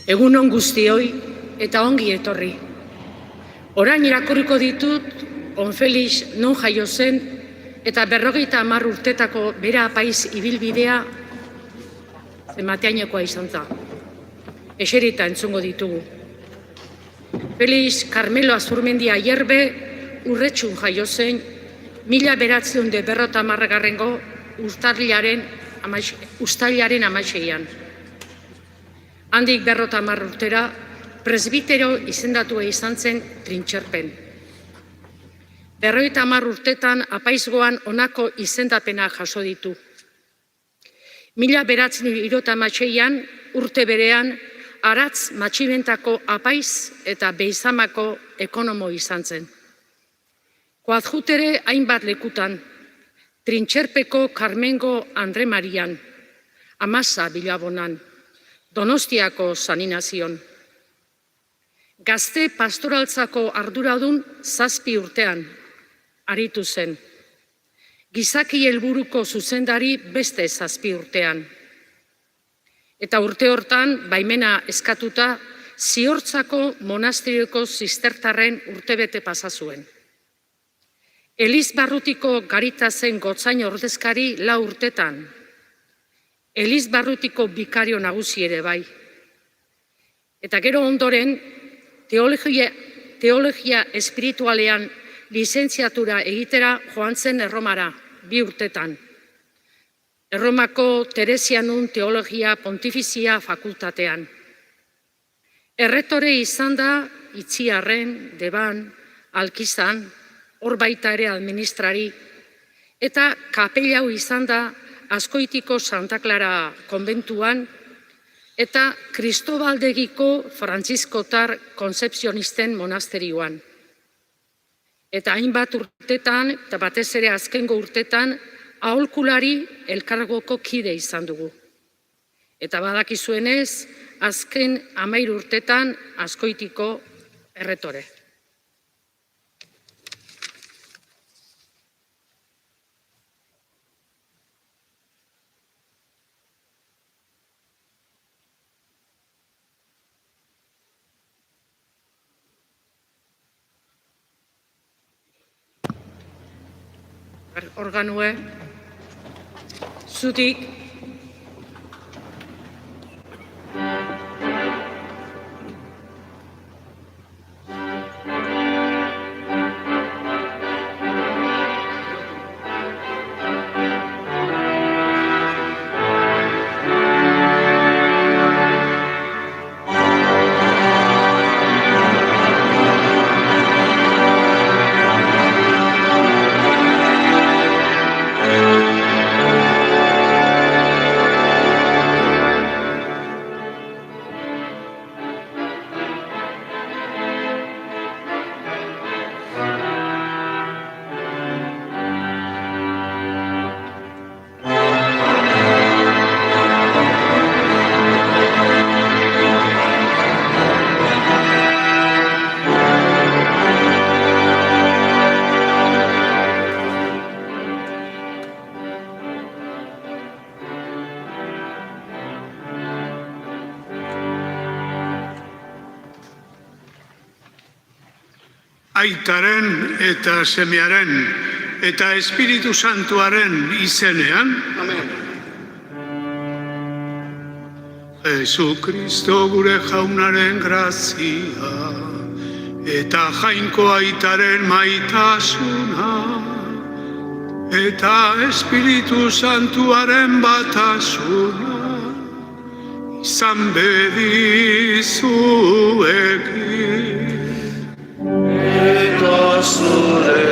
Egunon guztioi eta ongi etorri. Orain irakurriko ditut Onfelix non jaio zen eta 50 urtetako bera apaiz ibilbidea zenbateainokoa izan da. Eserita entzungo ditugu. Felix Carmelo Azurmendia Ayerbe Urretxun jaio zen 1950 uztailaren 16an. Handik 50 urtera, presbitero izendatua izan zen Trintxerpen. 50 urtetan apaizgoan honako izendapena jaso ditu. 1976an urte berean, Aratz Matxibentako apaiz eta Beizamako ekonomo izan zen. Koadjutere hainbat lekutan, Trintxerpeko Carmengo Andre Marian, Amasa Bilabonan, Donostiako Saninazion. Gazte pastoraltzako arduradun 7 urtean aritu zen. Gizaki helburuko zuzendari beste 7 urtean. Eta urte hortan, baimena eskatuta, Ziortzako monasterioko zistertarren urtebete pasa zuen. Elizbarrutiko Garitasen gotzain ordezkari 4 urtetan. Elizbarrutiko bikario nagusi ere bai. Eta gero ondoren, teologia espiritualean lizentziatura egitera joan zen Erromara, 2 urtetan. Erromako Teresianun Teologia Pontifizia fakultatean. Erretore izan da Itziarren, Deban, Alkizan, hor baita ere administrari, eta kapelau izan da Azkoitiko Santa Clara konbentuan, eta Kristobaldegiko Frantziskotar Konzepzionisten monasterioan. Eta hainbat urtetan, eta batez ere azkengo urtetan, aholkulari elkargoko kide izan dugu. Eta badakizuenez, azken 13 urtetan Azkoitiko erretore. Organue, zutik, Aitaren eta Semearen eta Espiritu Santuaren izenean. Amen. Jesukristo gure jaunaren grazia eta jainko aitaren maitasuna eta Espiritu Santuaren batasuna izan bedizuekin. Eta zure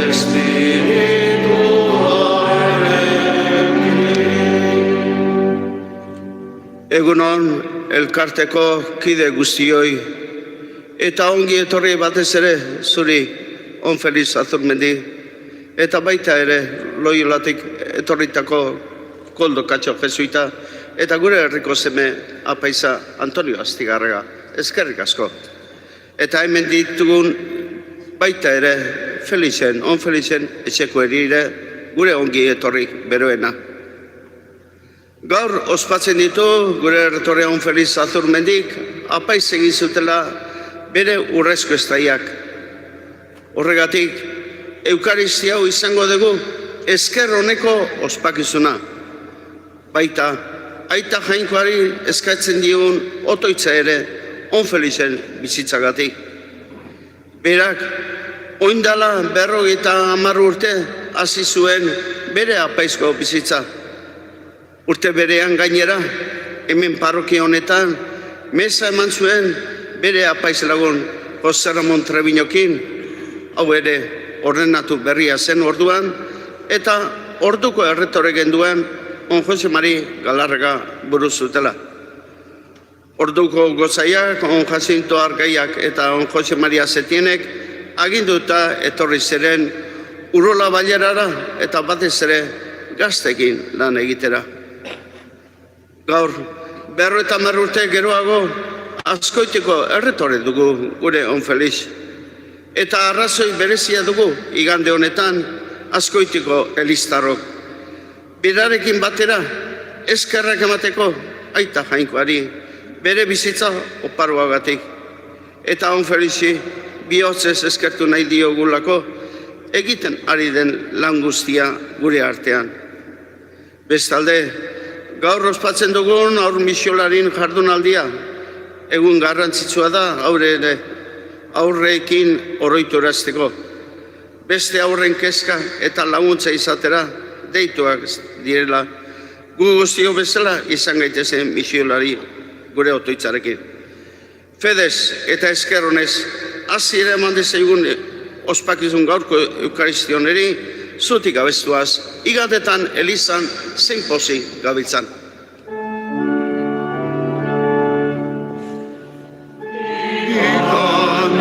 espirituarekin. Egunon elkarteko kide guztioi eta ongi etorri batez ere zuri Onfelix Azurmendi eta baita ere Loiolatik etorritako Koldo Katxo Jesuita eta gure herriko seme apaiza Antonio Astigarrega. Eskerrik asko. Eta hemen ditugun baita ere Felixen, Onfelixen etxeko erire gure ongi etorri beroena. Gaur ospatzen ditu gure erretore Onfeliz Azurmendik apaiz egin zutela bere urrezko estaiak. Horregatik, Eukaristia hau izango dugu esker honeko ospakizuna. Baita, aita jainkoari eskatzen digun otoitza ere Onfelizen bizitzagatik. Berak, oindala 50 urte hasi zuen bere apaizko bizitza. Urte berean gainera, hemen parrokia honetan, meza eman zuen bere apaiz lagun Jose Ramon Trebinokin, hau ere ordenatu berria zen orduan, eta orduko erretore genduen On Jose Mari Galarraga buru zutela. Orduko gozaiak, On Jacinto Argaiak eta On Jose Maria Setienek aginduta etorri ziren Urola Bailarara eta batez ere gaztekin lan egitera. Gaur, 50 urte geroago, Azkoitiko erretore dugu gure Onfeliz. Eta arrazoi berezia dugu igande honetan Azkoitiko eliztarrok. Berarekin batera, eskerrak emateko aita jainkoari, bere bizitza oparoagatik. Eta Onfelizi bihotzez eskertu nahi diogulako egiten ari den lan guztia gure artean. Bestalde, gaur ospatzen dugun aur misiolarin jardunaldia, egun garrantzitsua da aurreekin oroiturazteko. Beste aurren kezka eta laguntza izatera deituak direla, gu guztio bezala izan gaitezen misiolari gure otoitzarekin. Fedez eta eskerronez, hasiera eman dezagun ospakizun gaurko Eukaristioneri, zutik abestuaz, igatetan elizan zein pozi gabitzan. Igatetan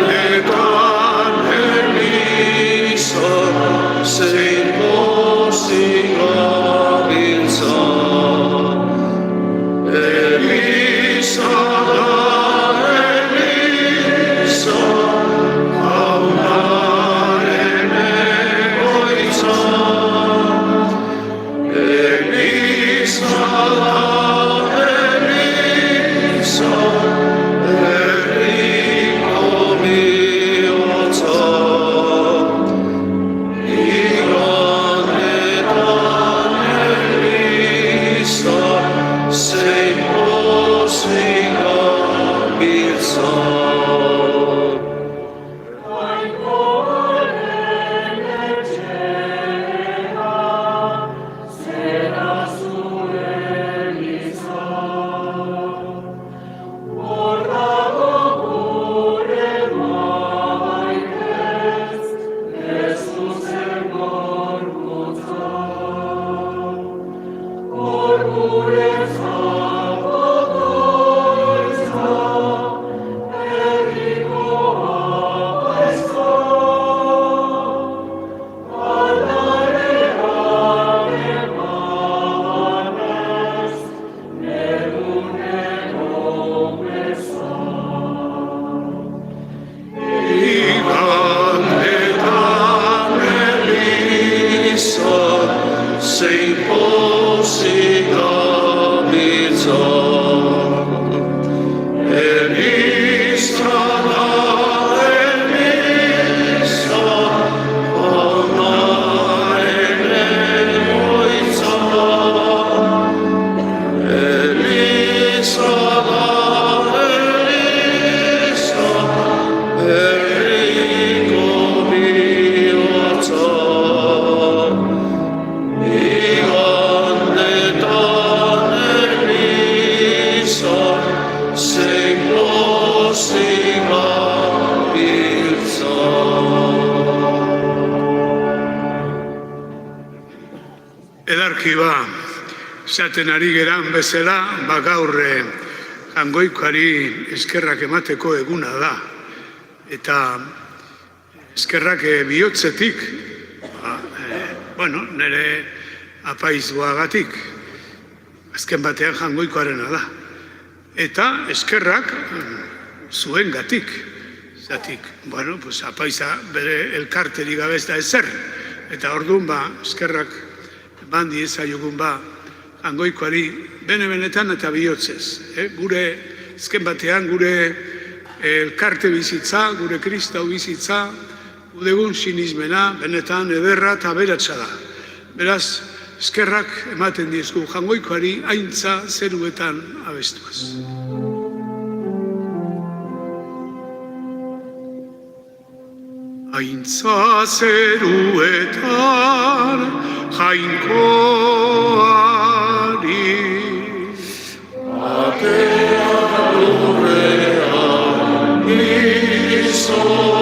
elizan zein pozi gabitzan. Eliza da eliza, jaunaren egoitza. Eliza da eliza, herriko bihotza. Igatetan eliza, zein pozi gabiltza. Igatetan eliza, zein pozi gabiltza. Eliza da eliza, jaunaren egoitza. Eliza da eliza, herriko bihotza. Igatetan eliza, zein pozi gabiltza. Edarki esaten ari geran bezala, gaur jangoikoari eskerrak emateko eguna da. Eta eskerrak bihotzetik, nire apaizgoagatik, azken batean jangoikoarena da. Eta eskerrak zuengatik, zatik, apaiza bere elkarterik gabe ez da ezer. Eta orduan eskerrak eman diezaiogun jangoikoari bene-benetan eta bihotzez. Gure, ezken batean, gure elkarte bizitza, gure kristau bizitza, gudegun sinismena, benetan ederra eta aberatsa da. Beraz, eskerrak ematen dizku Jangoikoari aintza zeruetan abestuaz. Aintza zeruetan Jainkoari bakea lurrean gizonari.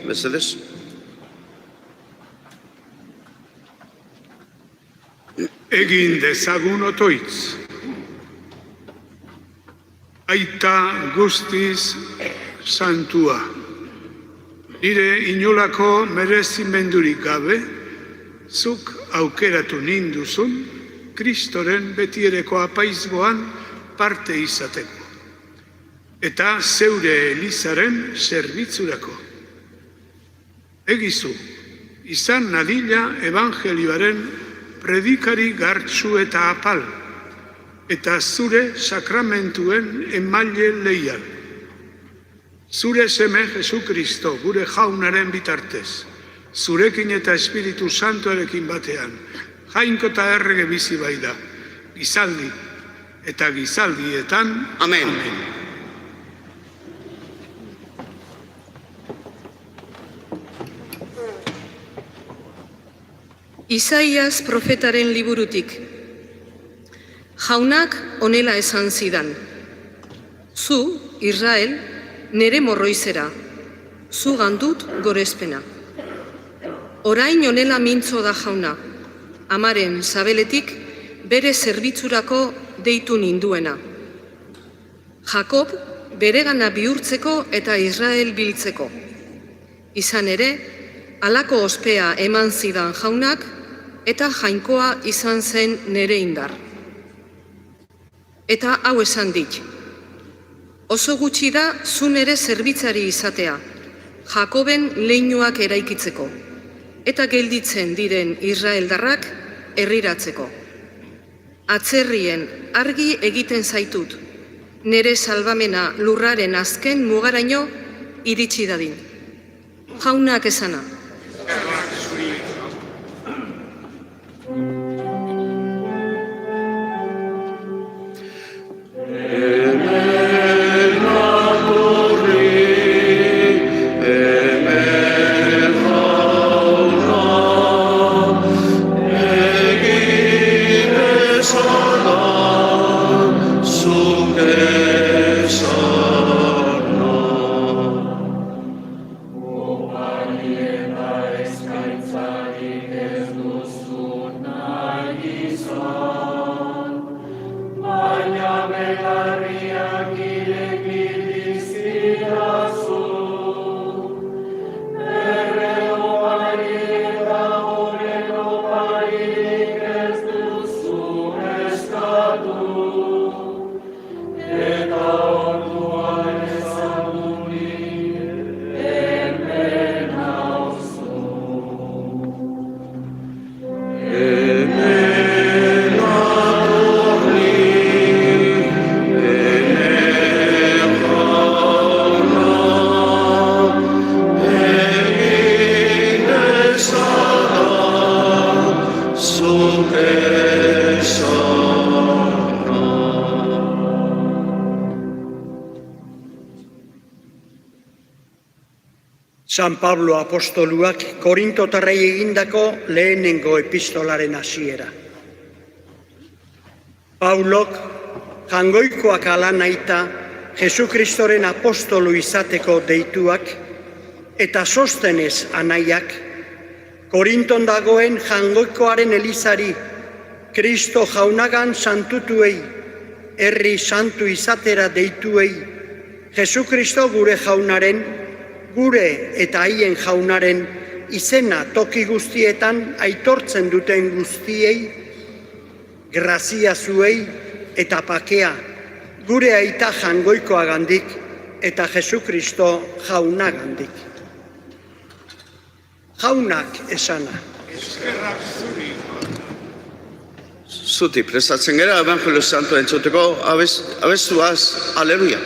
Mesedez. Egin dezagun otoitz. Aita guztiz santua. Nire inolako merezimendurik gabe, zuk aukeratu ninduzun, Kristoren betiereko apaizgoan parte izateko. Eta zeure Elizaren zerbitzurako. Egizu, izan nadila evangelioaren predikari gartsu eta apal, eta zure sakramentuen emaile leial. Zure seme Jesu Kristo, gure jaunaren bitartez, zurekin eta Espiritu Santuarekin batean, jainko eta errege bizi bai da, gizaldi eta gizaldietan. Amen. Amen. Isaias profetaren liburutik. Jaunak honela esan zidan. Zu, Israel, nere morroizera, zu gandut gorezpena. Orain honela mintzo da jauna, amaren sabeletik bere zerbitzurako deitu ninduena. Jakob beregana bihurtzeko eta Israel biltzeko. Izan ere, halako ospea eman zidan jaunak, eta jainkoa izan zen nere indar. Eta hau esan dit, oso gutxi da zu nere zerbitzari izatea, Jakoben leinuak eraikitzeko, eta gelditzen diren Israeldarrak herriratzeko. Atzerrien argi egiten zaitut, nere salbamena lurraren azken mugaraino iritsi dadin. Jaunak esana. San Pablo apostoluak Korintotarrei egindako lehenengo epistolaren hasiera. Paulok jangoikoak ala nahita Jesukristoren apostolu izateko deituak eta Sostenez anaiak Korinton dagoen jangoikoaren elizari Kristo jaunagan santutuei, herri santu izatera deituei, Jesukristo gure jaunaren, gure eta haien jaunaren izena toki guztietan aitortzen duten guztiei, grazia zuei eta pakea gure aita jangoikoagandik eta Jesukristo jaunagandik. Jaunak esana. Eskerrak zuri. Zuti, prestatzen gara, Evangelio Santo entzuteko, abestuaz, aleluia.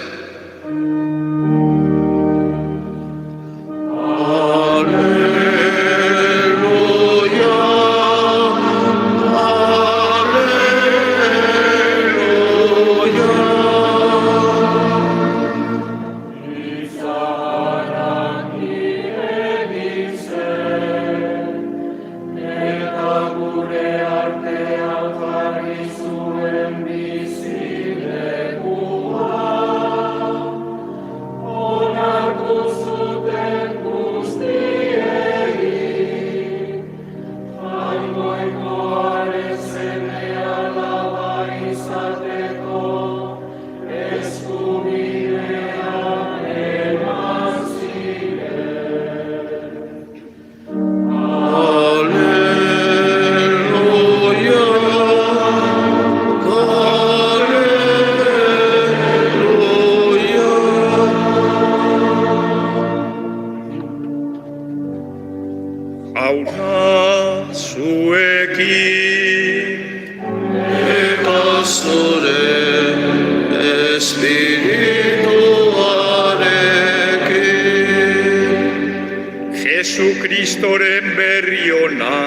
Jesukristoren berri ona,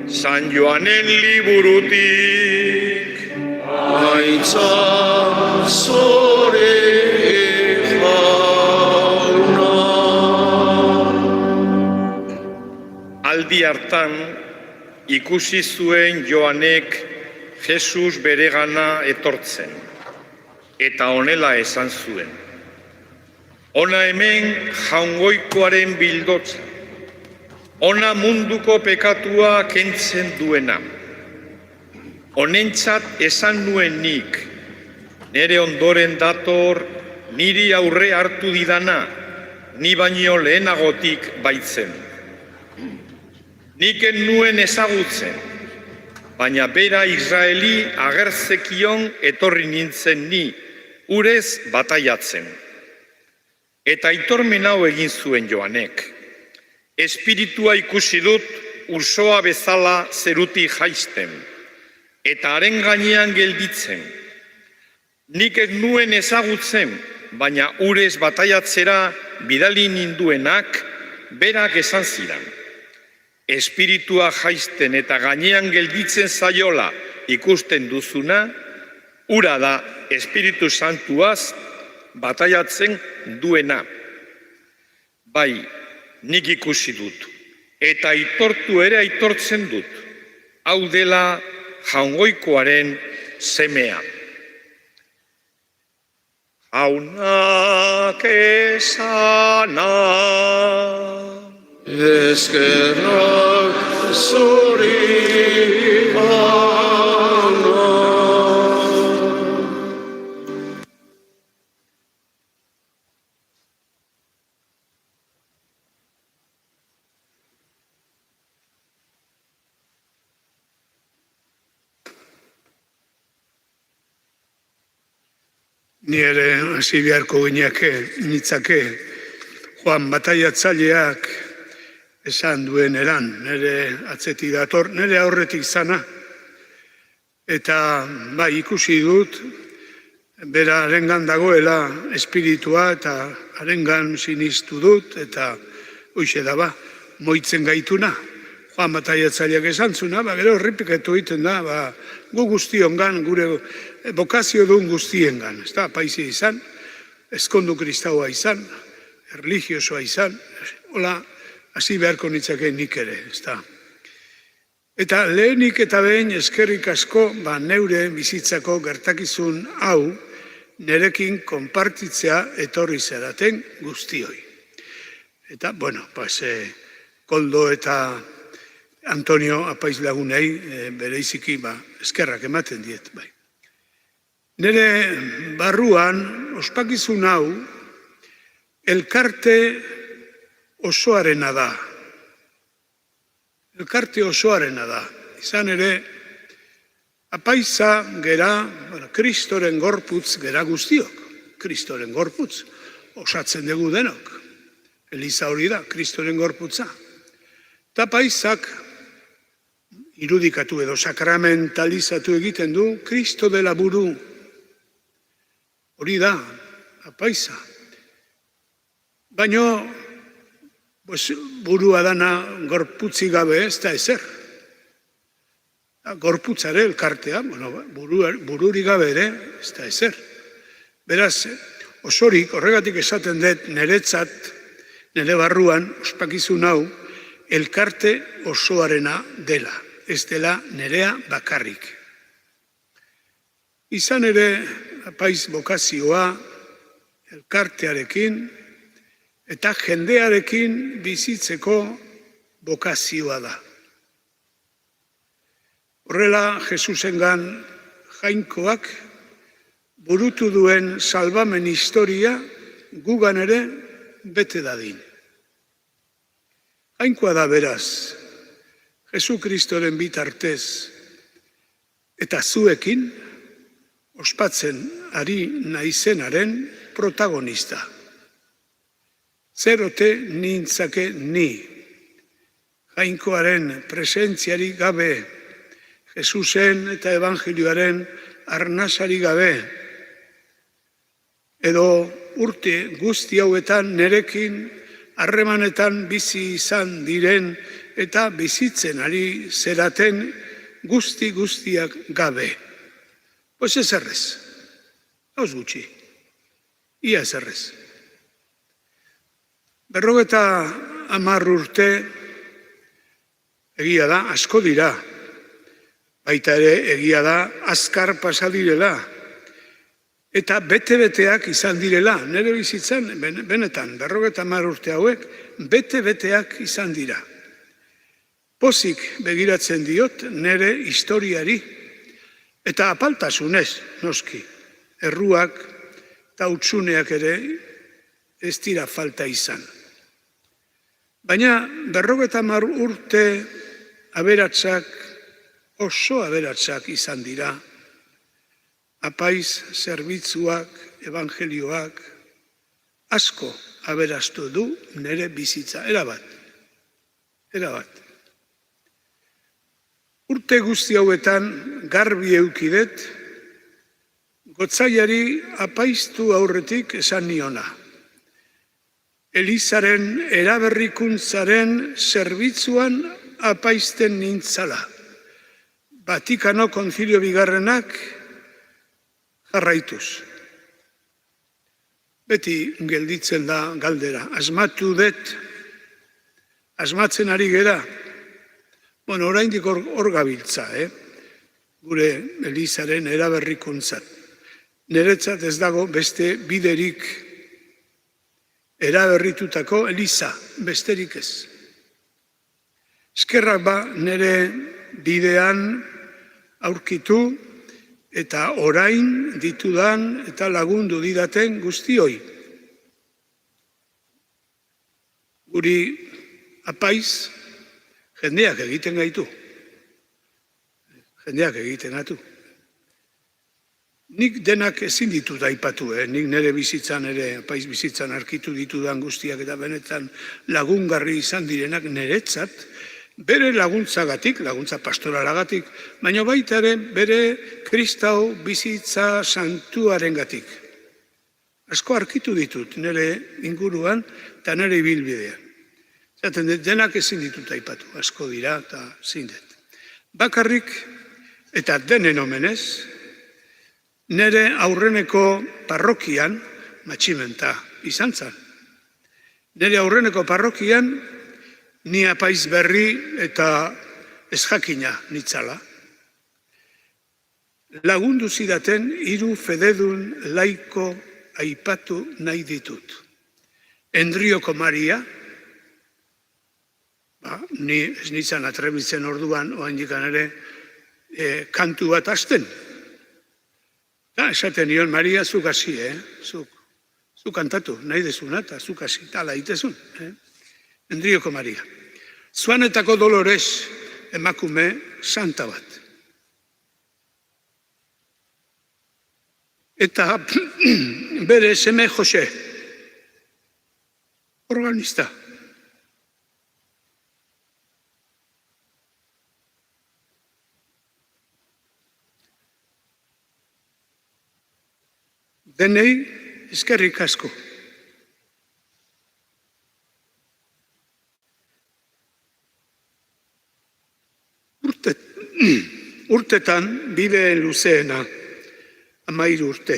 San Joanen liburutik. Aitza zore jauna. Aldi hartan, ikusi zuen Joanek Jesus beregana etortzen, eta honela esan zuen. Ona hemen jaungoikoaren bildotza, ona munduko pekatua kentzen duena. Honentzat esan nuen nik, nere ondoren dator niri aurre hartu didana, ni baino lehenagotik baitzen. Nik ez nuen ezagutzen, baina bera Israeli agertzekion etorri nintzen ni, urez bataiatzen. Eta aitormen hau egin zuen Joanek. Espiritua ikusi dut ursoa bezala zeruti jaisten, eta haren gainean gelditzen. Nik ez nuen ezagutzen, baina urez bataiatzera bidali ninduenak berak esan zidan. Espiritua jaisten eta gainean gelditzen zaiola ikusten duzuna, ura da Espiritu Santuaz bataiatzen duena. Bai, nik ikusi dut, eta aitortu ere aitortzen dut, hau dela Jaungoikoaren semea. Jaunak esana, eskerrak zuri bana. Ni ere hasi beharko nitzake Joan bataiatzaileak esan duen eran, nire atzetik dator, nire aurretik zana. Eta bai ikusi dut, bera harengan dagoela espiritua eta harengan sinistu dut, eta hoxe da ba, moitzen gaituna. Joan bataiatzaileak esan zuna, gero errepikatu egiten da, gu guztiongan, gure bokazio duen guztiengan, ez da, paisi izan, ezkondu kristaua izan, erligiosoa izan, hola, hasi beharko nitzake nik ere, ez da. Eta lehenik eta behin eskerrik asko, neure bizitzako gertakizun hau, nerekin konpartitzea etorri zeraten guztioi. Eta, bueno, Koldo eta Antonio apaiz lagunei bereiziki eskerrak ematen diet, bai. Nere barruan, ospakizun hau, elkarte osoarena da. Elkarte osoarena da. Izan ere, apaiza gera, Kristoren gorputz gera guztiok. Kristoren gorputz, osatzen dugu denok. Eliza hori da, Kristoren gorputza. Eta apaizak, irudikatu edo sakramentalizatu egiten du, Kristo dela buru. Hori da, apaiza. Baina, burua dana gorputzi gabe ez da ezer. Gorputzare elkartea, bururi gabe ere ez da ezer. Beraz, osorik, horregatik esaten dut niretzat, nire barruan, ospakizun hau, elkarte osoarena dela, ez dela nirea bakarrik. Izan ere, apaiz bokazioa, elkartearekin, eta jendearekin bizitzeko bokazioa da. Horrela, Jesusengan jainkoak burutu duen salbamen historia gugan ere bete dadin. Jainkoa da beraz, Jesu Kristoren bitartez eta zuekin ospatzen ari naizenaren protagonista. Zerote nintzake ni, jainkoaren presentziari gabe, Jesusen eta Evangelioaren arnasari gabe, edo urte guzti hauetan nerekin harremanetan bizi izan diren eta bizitzen ari zeraten guztiak gabe. Pues ez errez, hauz gutxi, ia ez errez. 50 urte egia da, asko dira, baita ere egia da, azkar pasa direla, eta bete-beteak izan direla, nire bizitzan, benetan, 50 urte hauek, bete-beteak izan dira. Pozik begiratzen diot nire historiari, eta apaltasunez, noski, erruak eta hutsuneak ere ez dira falta izan. Baina 50 urte aberatsak, oso aberatsak izan dira, apaiz zerbitzuak, evangelioak, asko aberastu du nire bizitza, erabat. Urte guzti hauetan garbi eukidet, Gotzaiari apaiztu aurretik esan niona. Elizaren eraberrikuntzaren zerbitzuan apaizten nintzala. Vatikano Konzilio Bigarrenak jarraituz. Beti gelditzen da galdera. Asmatu dut, asmatzen ari gera. Bueno, oraindik hor gabiltza, gure Elizaren eraberrikuntzat. Niretzat ez dago beste biderik eraberritutako Eliza, besterik ez. Eskerrak ba nire bidean aurkitu eta orain ditudan eta lagundu didaten guztioi. Guri apaiz jendeak egiten gaitu. Nik denak ezin ditut aipatu, nik nire bizitzan ere, apaiz bizitzan arkitu ditudan guztiak eta benetan lagungarri izan direnak niretzat, bere laguntzagatik, laguntza pastoralagatik, baina baita ere bere kristau bizitza santuarengatik. Asko arkitu ditut nire inguruan eta nire ibilbidean. Zaten denak ezin ditut aipatu, asko dira eta zindet. Bakarrik eta denen omenez, nire aurreneko parrokian, matximenta izan zen. Nire aurreneko parrokian, ni apaiz berri eta ezjakina nitzala. Lagundu zidaten 3 fededun laiko aipatu nahi ditut. Endrioko Maria, ni ez nintzen atrebitzen orduan, oaindikan ere, kantu bat hasten. Esaten nion, Maria, zuk hasi, zuk kantatu, nahi dezuna, eta zuk hasi, tala itezun. Endrioko Maria. Zuanetako Dolores emakume santa bat. Eta bere seme Jose, organista. Denei eskerrik asko. Urtetan bide luzeena, 13 urte.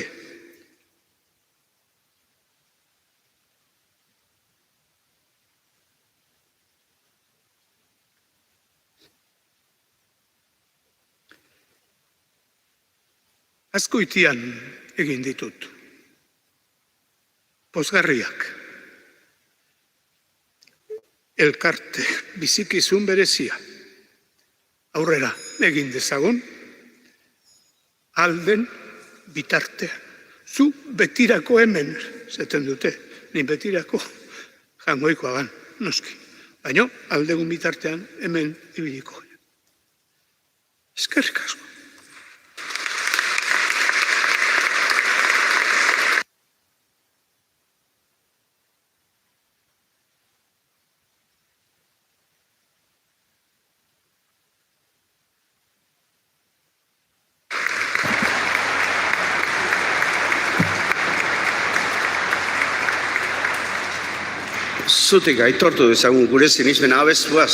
Azkoitian egin ditut. Pozgarriak. Elkarte bizikizun berezia. Aurrera egin dezagun, alden bitartean. Zu betirako hemen, zaten dute, ni betirako jangoikoagan, noski. Baina aldegun bitartean hemen ibiliko. Eskerrik asko. Zutik aitortu dezagun gure sinismena abestuaz.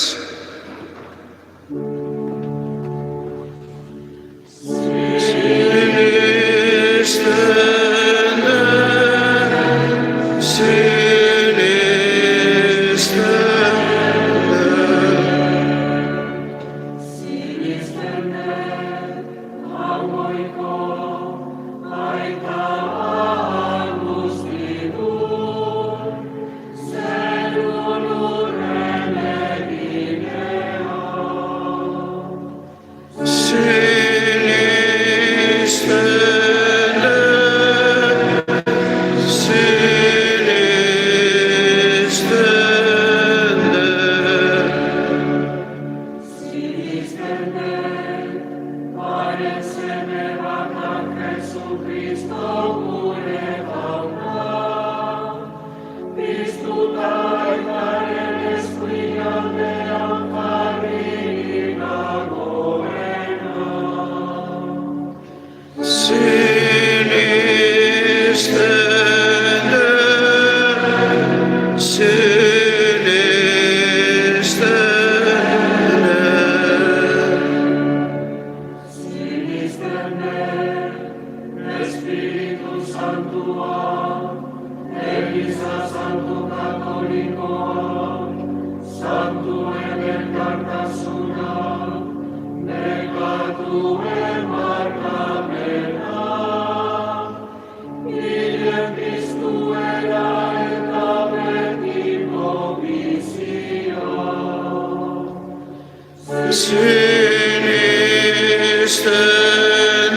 Sinisten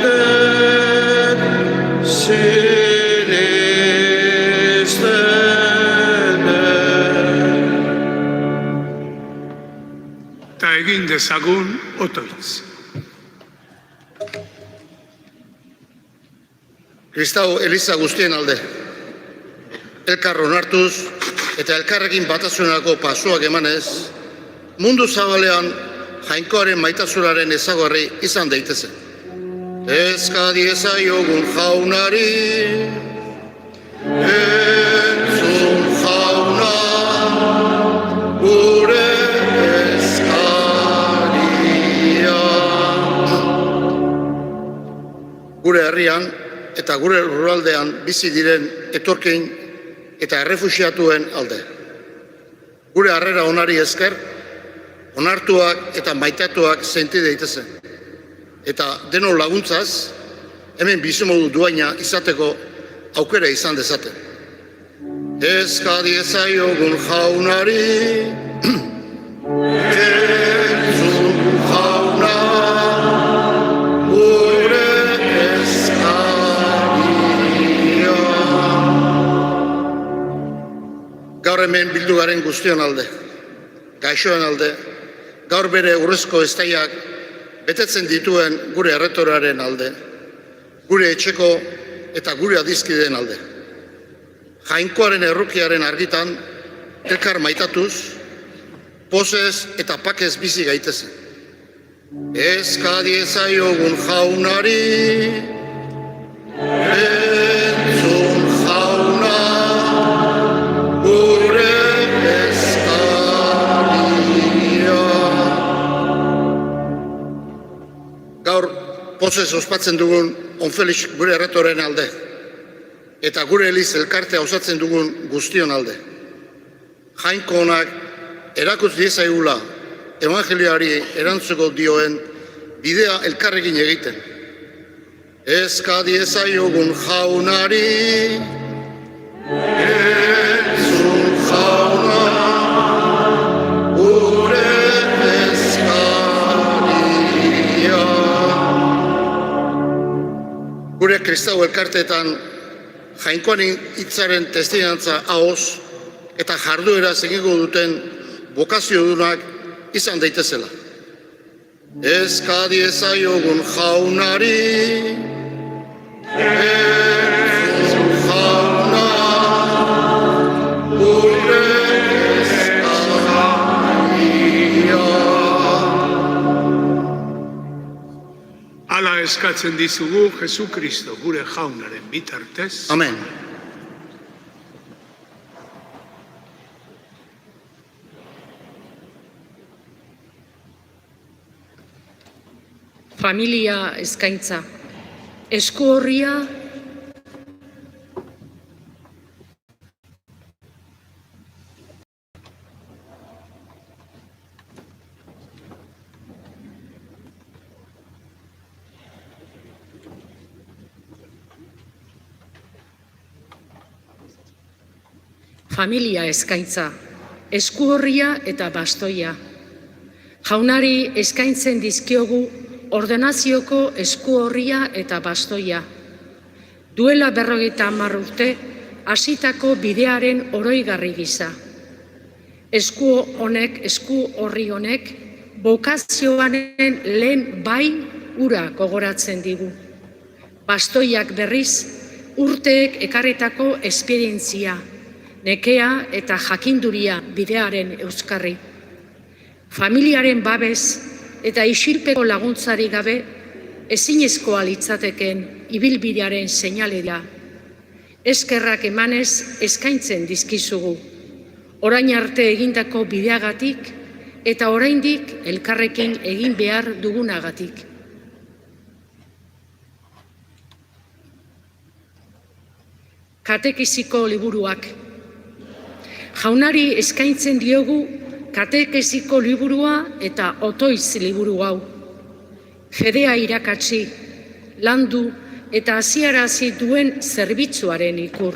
dut, sinisten dut. Eta egin dezagun otoitz. Kristau Eliza guztien alde. Elkar onartuz eta elkarrekin batasunako pasuak emanez, mundu zabalean jainkoaren maitasunaren ezaugarri izan daitezen. Eska diezaiogun jaunari, entzun jauna, gure eskaria. Gure herrian eta gure lurraldean bizi diren etorkin eta errefuxiatuen alde. Gure harrera onari esker, onartuak eta maitatuak senti daitezen. Eta denon laguntzaz, hemen bizimodu duaina izateko aukera izan dezaten. Eska diezaiogun jaunari, entzun jauna, gure eskaria. Gaur hemen bildu garen guztion alde, gaixoen alde, gaur bere urrezko estaiak betetzen dituen gure erretoraren alde, gure etxeko eta gure adizkideen alde. Jainkoaren errukiaren argitan, elkar maitatuz, pozez eta pakez bizi gaitezen. Eska diezaiogun jaunari, entzun jauna, gure gaur pozez ospatzen dugun onfelix gure erretoren alde, eta gure eliz elkartea osatzen dugun guztion alde. Jainko honak erakutz diezaigula evangelioari erantzuko dioen bidea elkarrekin egiten. Eska diezaiogun jaunari, entzun jauna, gure eskaria. Gure kristau elkarteetan jainkoaren hitzaren testigantza ahoz eta jardueraz egingo duten bokaziodunak izan daitezela. Eska diezaiogun jaunari, entzun jauna, gure eskaria. Hala eskatzen dizugu Jesu Kristo gure jaunaren bitartez. Amen. Familia eskaintza. Esku horria familia eskaintza, esku horria eta bastoia. Jaunari eskaintzen dizkiogu ordenazioko esku horria eta bastoia. Duela 50 urte, hasitako bidearen oroigarri gisa. Esku horri honek, bokazioaren lehen bai ura gogoratzen digu. Bastoiak berriz, urteek ekarretako esperientzia, nekea eta jakinduria bidearen euskarri. Familiaren babez eta isilpeko laguntzari gabe ezinezkoa litzateken ibilbidearen seinale da. Eskerrak emanez eskaintzen dizkizugu, orain arte egindako bideagatik eta oraindik elkarrekin egin behar dugunagatik. Katekisiko liburuak. Jaunari eskaintzen diogu katekesiko liburua eta otoiz liburu hau. Fedea irakatsi, landu eta hasiarazi duen zerbitzuaren ikur.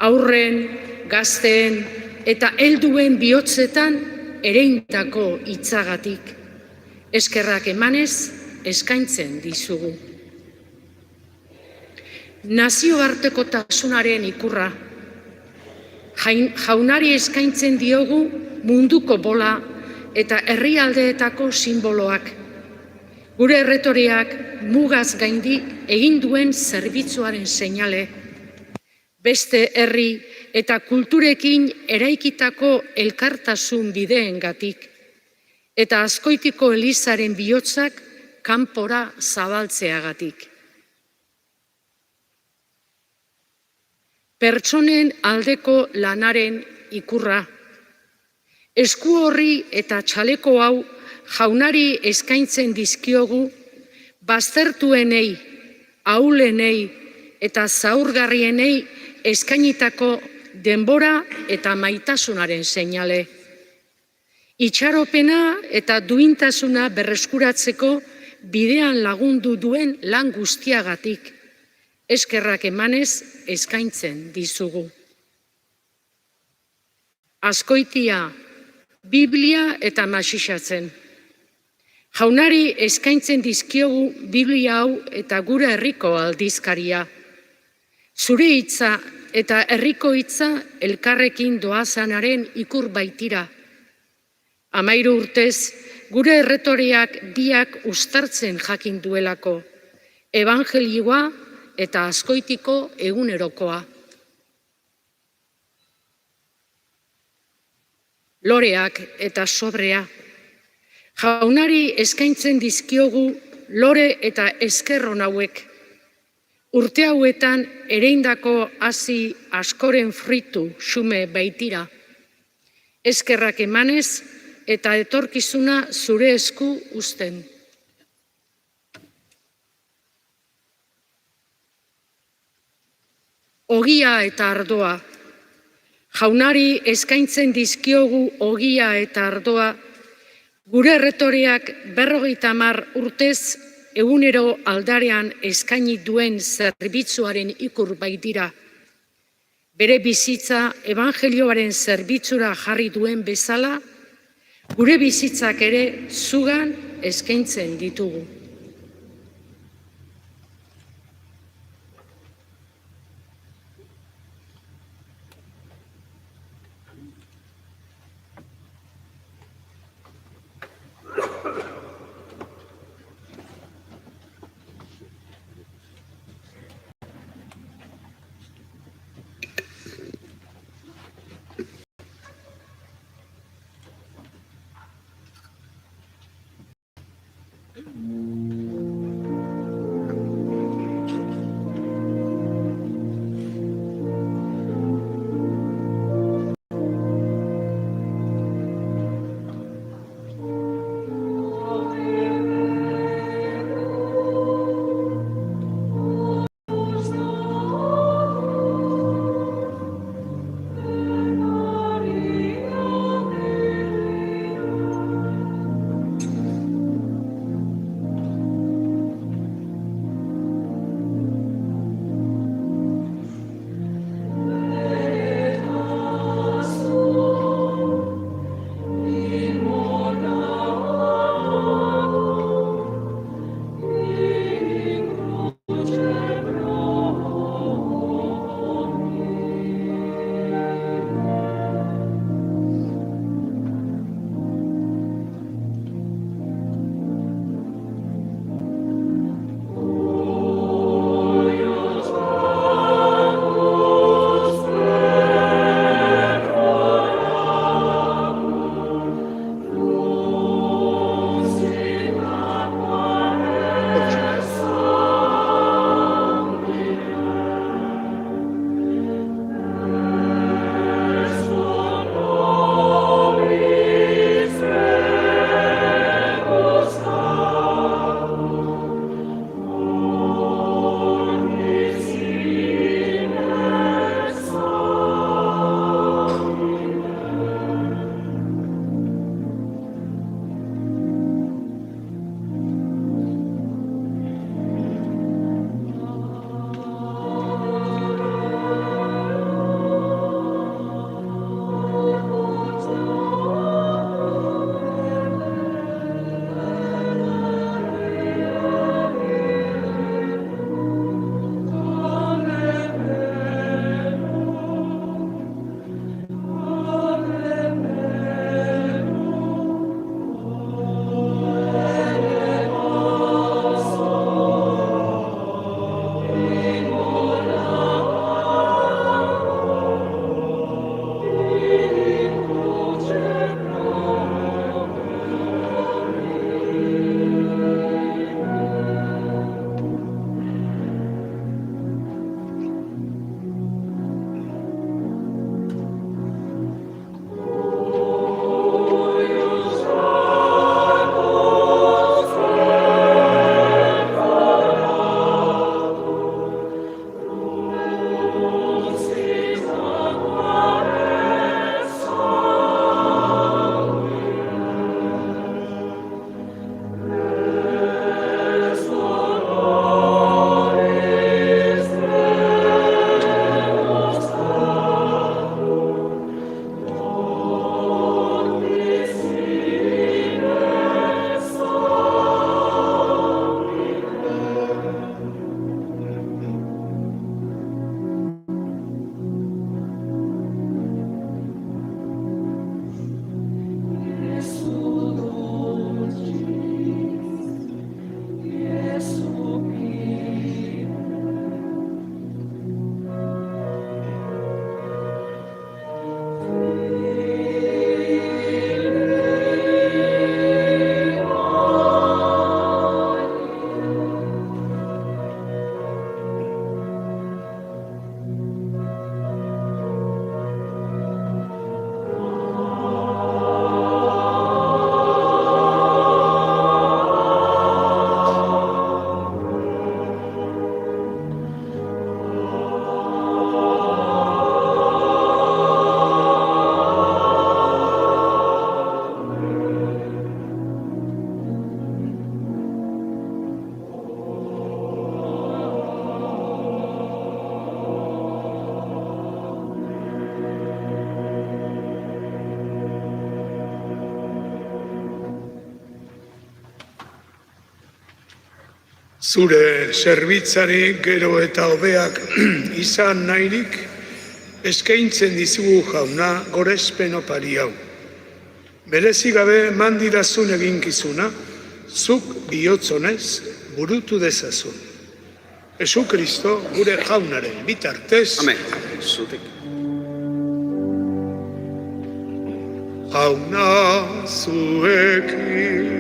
Aurren, gazteen eta helduen bihotzetan ereintako hitzagatik. eskerrak emanez eskaintzen dizugu. Nazioartekotasunaren ikurra, jaunari eskaintzen diogu munduko bola eta herrialdeetako simboloak, gure erretoreak mugaz gaindi egin duen zerbitzuaren seinale, beste herri eta kulturekin eraikitako elkartasun bideengatik, eta Azkoitiko Elizaren bihotzak kanpora zabaltzeagatik. Pertsonen aldeko lanaren ikurra, esku horri eta txaleko hau jaunari eskaintzen dizkiogu baztertuenei, ahulenei eta zaurgarrienei eskainitako denbora eta maitasunaren seinale. Itxaropena eta duintasuna berreskuratzeko bidean lagundu duen lan guztiagatik, eskerrak emanez eskaintzen dizugu. Azkoitia, Biblia eta Maxixatzen. Jaunari eskaintzen dizkiogu Biblia hau eta gure herriko aldizkaria. Zure hitza eta herriko hitza elkarrekin doazanaren ikur baitira. 13 urtez, gure erretoreak biak uztartzen jakin duelako, ebangelioa eta Azkoitiko egunerokoa. Loreak eta sobrea. Jaunari eskaintzen dizkiogu lore eta eskerron hauek. Urte hauetan ereindako hasi askoren fritu xume baitira. Eskerrak emanez eta etorkizuna zure esku uzten. Ogia eta ardoa. Jaunari eskaintzen dizkiogu ogia eta ardoa, gure erretoreak 50 urtez egunero aldarean eskaini duen zerbitzuaren ikur baitira. Bere bizitza ebangelioaren zerbitzura jarri duen bezala, gure bizitzak ere zugan eskaintzen ditugu. Zure zerbitzari gero eta hobeak izan nahirik, eskaintzen dizugu jauna gorespen opari hau. Berezi gabe eman dirazun eginkizuna, zuk bihotzonez burutu dezazun. Jesu Kristo gure jaunaren bitartez, Amen. Zutik. jauna zuekin.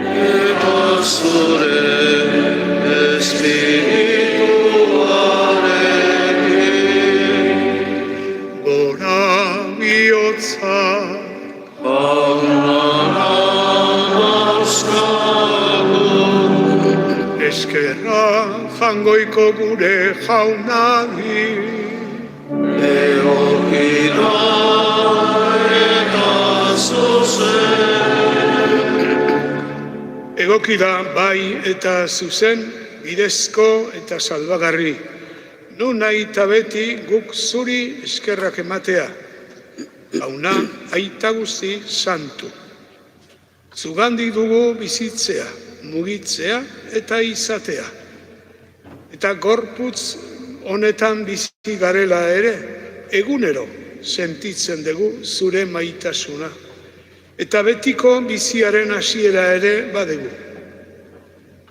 Eta zure espirituarekin, Gora bihotza, eskerra jangoiko gure jaunari. eokida eta zuzen. Egoki da bai eta zuzen, bidezko eta salbagarri. Nu nahi eta beti guk zuri eskerrak ematea. Jauna, aita guzti santu. Zugandik dugu bizitzea, mugitzea eta izatea. Eta gorputz honetan bizi garela ere, egunero sentitzen dugu zure maitasuna. Eta betiko biziaren hasiera ere badegu.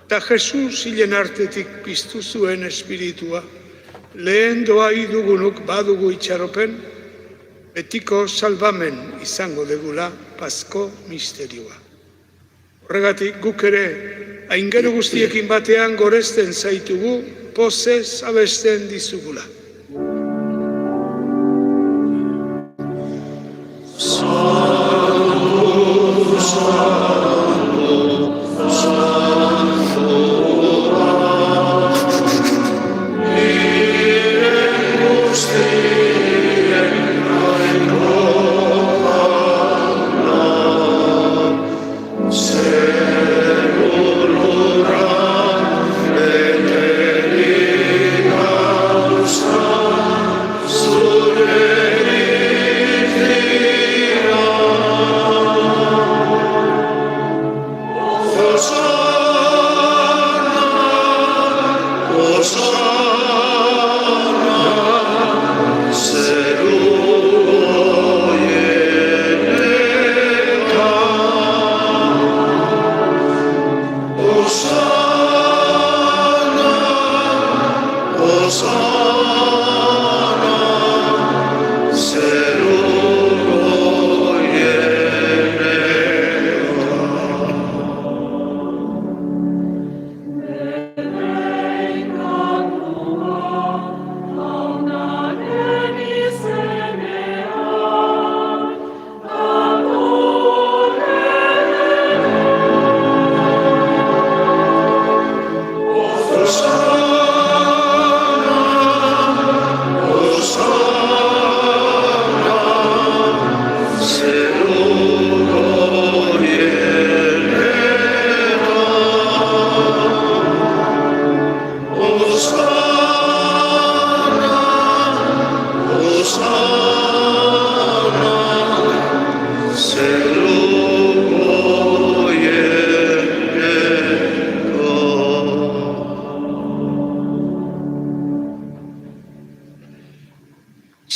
Eta Jesus hilen artetik piztu zuen espiritua, lehen doai dugunuk badugu itxaropen, betiko salbamen izango degula Pasko misterioa. Horregatik guk ere, aingeru guztiekin batean goresten zaitugu, pozez abesten dizugula.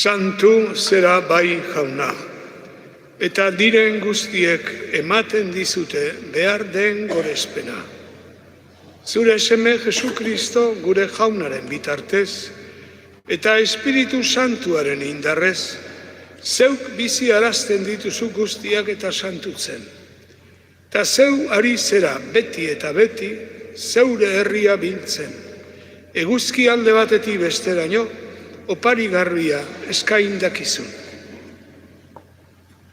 Santu zera bai jauna, eta diren guztiek ematen dizute behar den gorespena. Zure seme Jesu Kristo gure jaunaren bitartez, eta Espiritu Santuaren indarrez, zeuk bizi arazten dituzu guztiak eta santutzen. Ta zeu ari zera beti eta beti, zeure herria biltzen. Eguzki alde batetik besteraino, opari garbia eskain dakizun.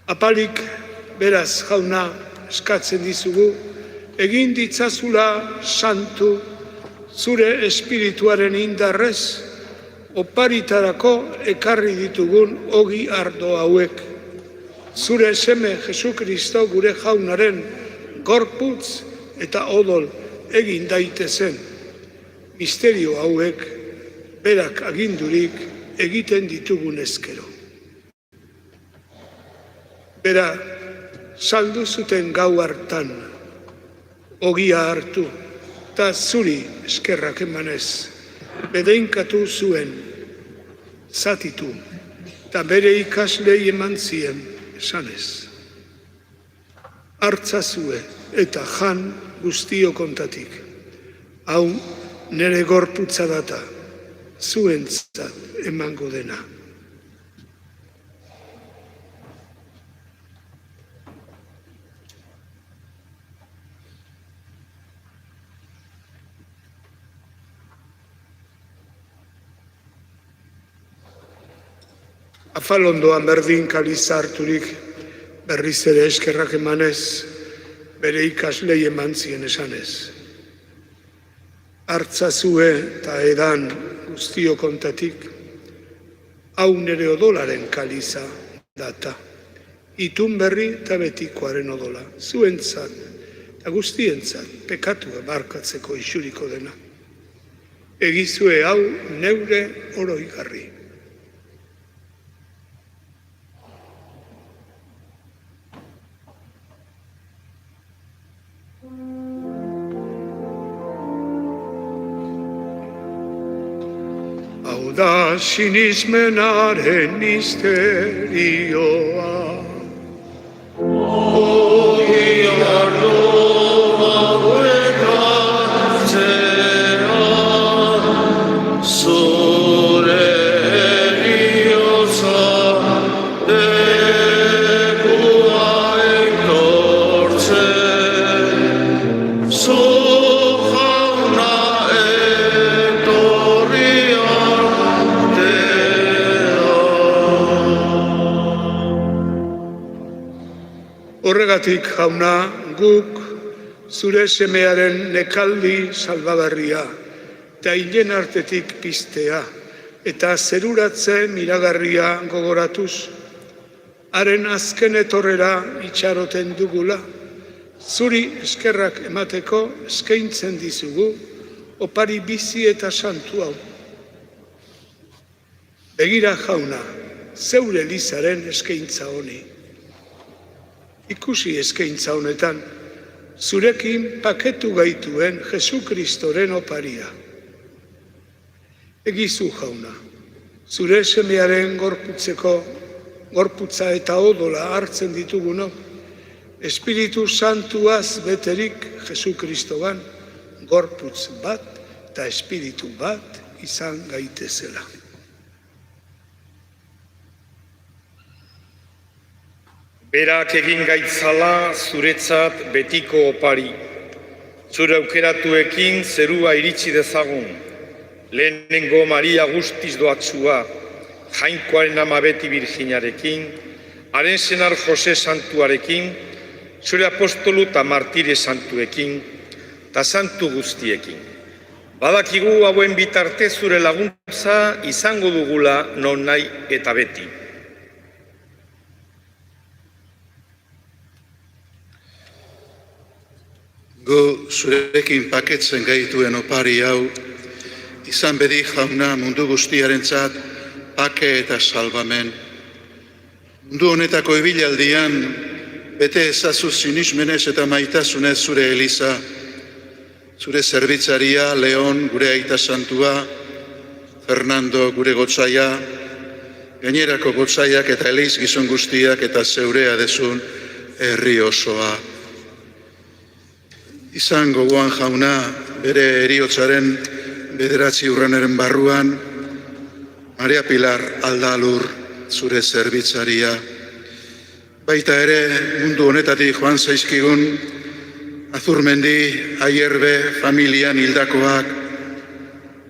Apalik beraz jauna eskatzen dizugu, egin ditzazula santu, zure espirituaren indarrez, oparitarako ekarri ditugun ogi ardo hauek. Zure seme Jesu Kristo gure jaunaren gorputz eta odol egin daitezen. Misterio hauek berak agindurik egiten ditugun ezkero. Bera, saldu zuten gau hartan, ogia hartu, eta zuri eskerrak emanez, bedeinkatu zuen, zatitu, eta bere ikaslei eman zien, esanez. Hartzazue eta jan guztio kontatik. Hau nere gorputza data, zuentzat emango dena. Afalondoan berdin kaliza harturik, berriz ere eskerrak emanez, bere ikaslei eman zien esanez. Hartzazue eta edan guztio kontatik, hau nere odolaren kaliza data. Itun berri eta betikoaren odola, zuentzat eta guztientzat pekatua barkatzeko isuriko dena. Egizue hau neure oroigarri. Hau da sinismenaren misterioa. Horregatik, jauna, guk zure semearen nekaldi salbagarria eta hilen artetik piztea eta zeruratze miragarria gogoratuz, haren azken etorrera itxaroten dugula, zuri eskerrak emateko eskaintzen dizugu opari bizi eta santu hau. Begira, jauna, zeure Elizaren eskaintza honi. Ikusi eskaintza honetan, zurekin paketu gaituen Jesu Kristoren oparia. Egizu, jauna, zure semearen gorputza eta odola hartzen ditugunok, Espiritu Santuaz beterik Jesu Kristogan gorputz bat eta espiritu bat izan gaitezela. Berak egin gaitzala zuretzat betiko opari. Zure aukeratuekin zerua iritsi dezagun. Lehenengo Maria guztiz doatzua, Jainkoaren ama Beti Birjinarekin, haren senar Jose Santuarekin, zure apostolu eta martire santuekin, eta santu guztiekin. Badakigu hauen bitarte zure laguntza izango dugula non nahi eta beti. Gu zurekin paketzen gaituen opari hau, izan bedi, jauna, mundu guztiarentzat pake eta salbamen. Mundu honetako ibilaldian, bete ezazu sinismenez eta maitasunez zure Eliza, zure zerbitzaria, Leon, gure aita santua, Fernando, gure gotzaia, gainerako gotzaiak eta Eliz gizon guztiak eta zeurea dezun herri osoa. Izan gogoan, jauna, bere heriotzaren 9 urreneren barruan, Maria Pilar Aldalur, zure zerbitzaria. Baita ere, mundu honetatik joan zaizkigun, Azurmendi, Aierbe, familian hildakoak,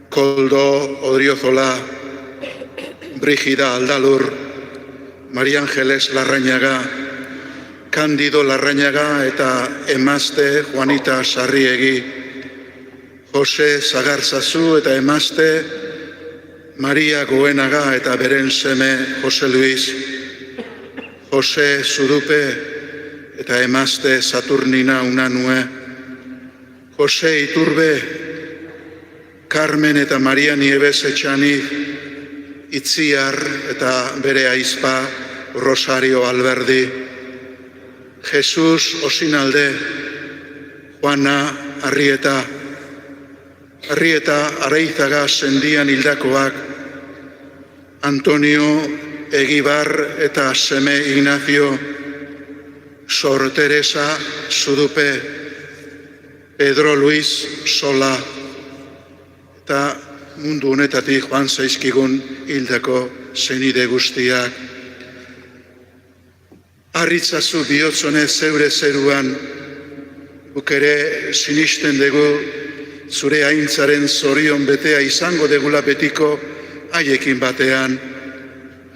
Koldo, Odriozola, Brigida Aldalur, Maria Angeles Larrañaga, Candido Larrañaga eta emazte Juanita Sarriegi, Jose Zagarzazu eta emazte Maria Goenaga eta beren seme Jose Luis, Jose Zudupe eta emazte Saturnina Unanue, Jose Iturbe, Carmen eta Maria Nieves Etxani, Itziar eta bere aizpa Rosario Alberdi, Jesus Osinalde, Juana Arrieta, Arrieta Areizaga sendian hildakoak, Antonio Egibar eta seme Ignacio, Sor Teresa Zudupe, Pedro Luis Sola, eta mundu honetatik joan zaizkigun hildako senide guztiak. Arritzazu bihotzonez zeure zeruan, guk ere sinisten dugu zure aintzaren zorion betea izango degula betiko haiekin batean,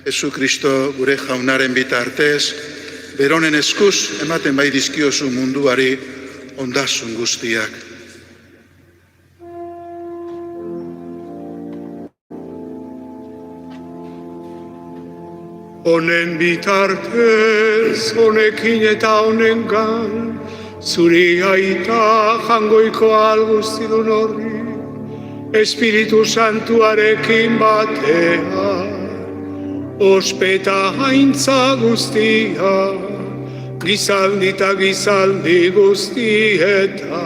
Jesu Kristo gure jaunaren bitartez, beronen eskuz ematen bai dizkiozu munduari ondasun guztiak. Honen bitartez, honekin eta honengan, zuri aita jangoikoa alguztidun horri, Espiritu Santuarekin batea, ospeta haintza guztia, gizaldi eta gizaldi guztieta.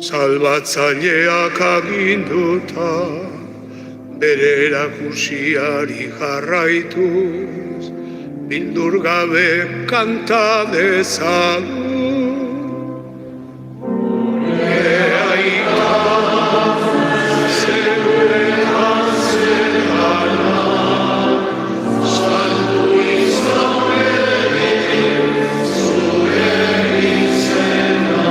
Salbatzaileak aginduta, bere erakusiari jarraituz, bildur gabe kanta dezagun. Gure aita, zeruetan zerana, saldu izan zure izena.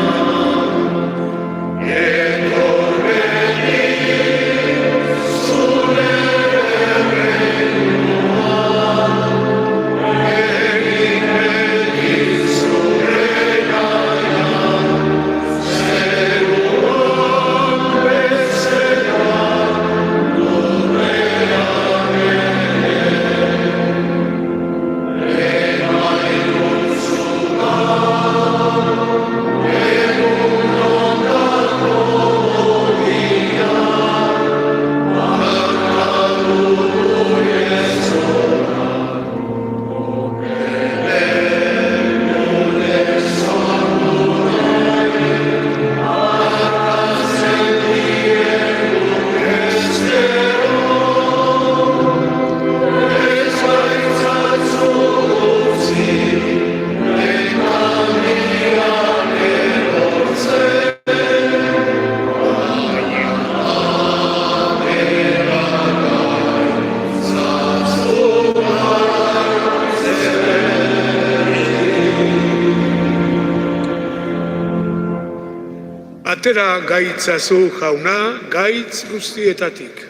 Atera gaitzazu jauna, gaitz guztietatik.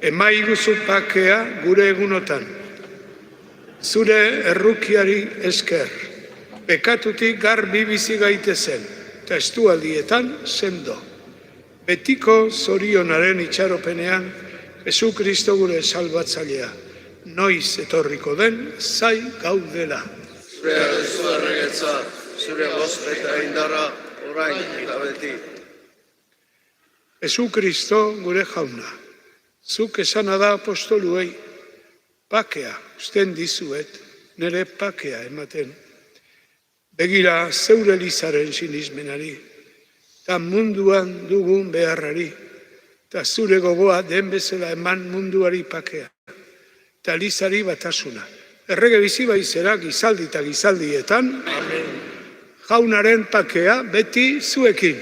Emaiguzu pakea gure egunotan. Zure errukiari esker, pekatutik garbi bizi gaitezen, eta estualdietan sendo. Betiko zorionaren itxaropenean, Jesu Kristo gure salbatzailea, noiz etorriko den zai gaudela. Zure arrezu erregetza, zure gospeta indarra, orain eta beti. Jesu Kristo gure jauna, zuk esana da apostoluei, pakea usten dizuet, nire pakea ematen. Begira zeure Elizaren sinismenari, eta munduan dugun beharrari, eta zure gogoa den bezala eman munduari pakea, eta Elizari batasuna. Errege bizi baizera gizaldi eta gizaldietan, jaunaren pakea beti zuekin.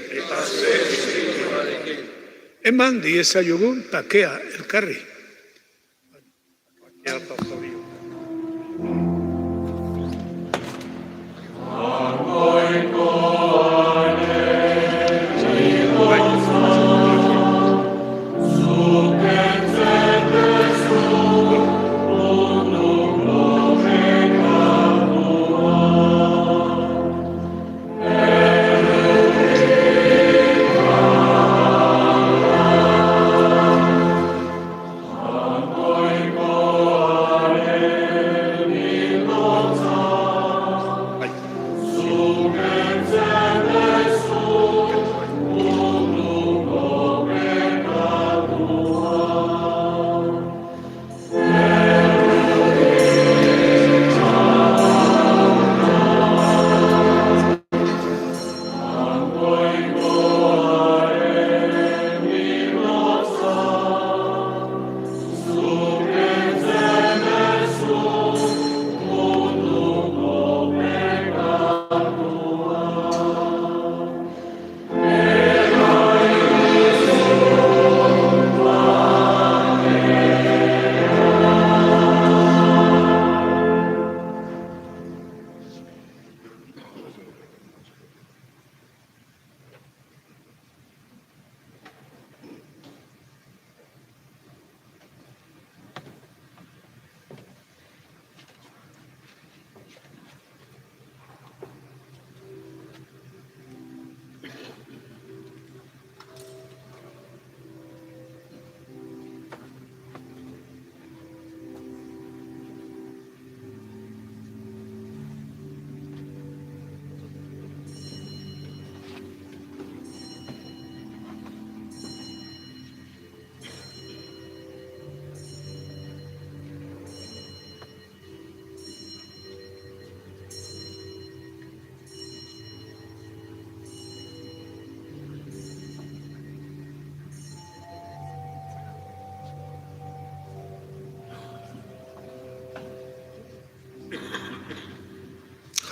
Eman diezaiogun pakea elkarri.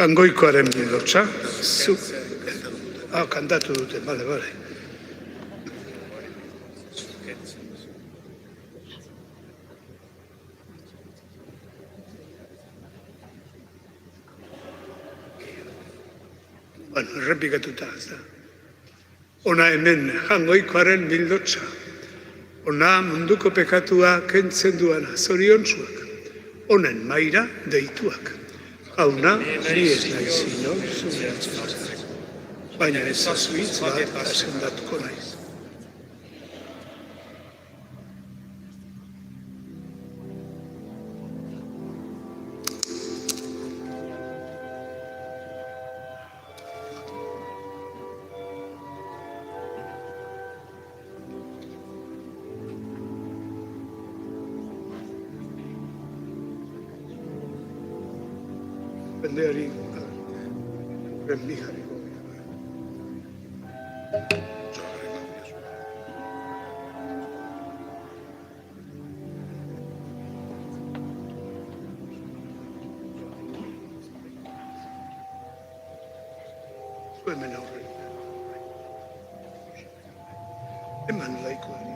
Jangoikoaren bildotza. Kantatu dute, bale. Errepikatuta, ez da. Ona hemen, jangoikoaren bildotza. Ona munduko pekatua kentzen duana, zoriontsuak. Honen maira deituak. Jauna, ni ez naiz inor, zure atzuak. Baina ez azuitz bat asendatuko naiz. Bendeari, remni jarriko. Hemen aurre. Eman laikoari.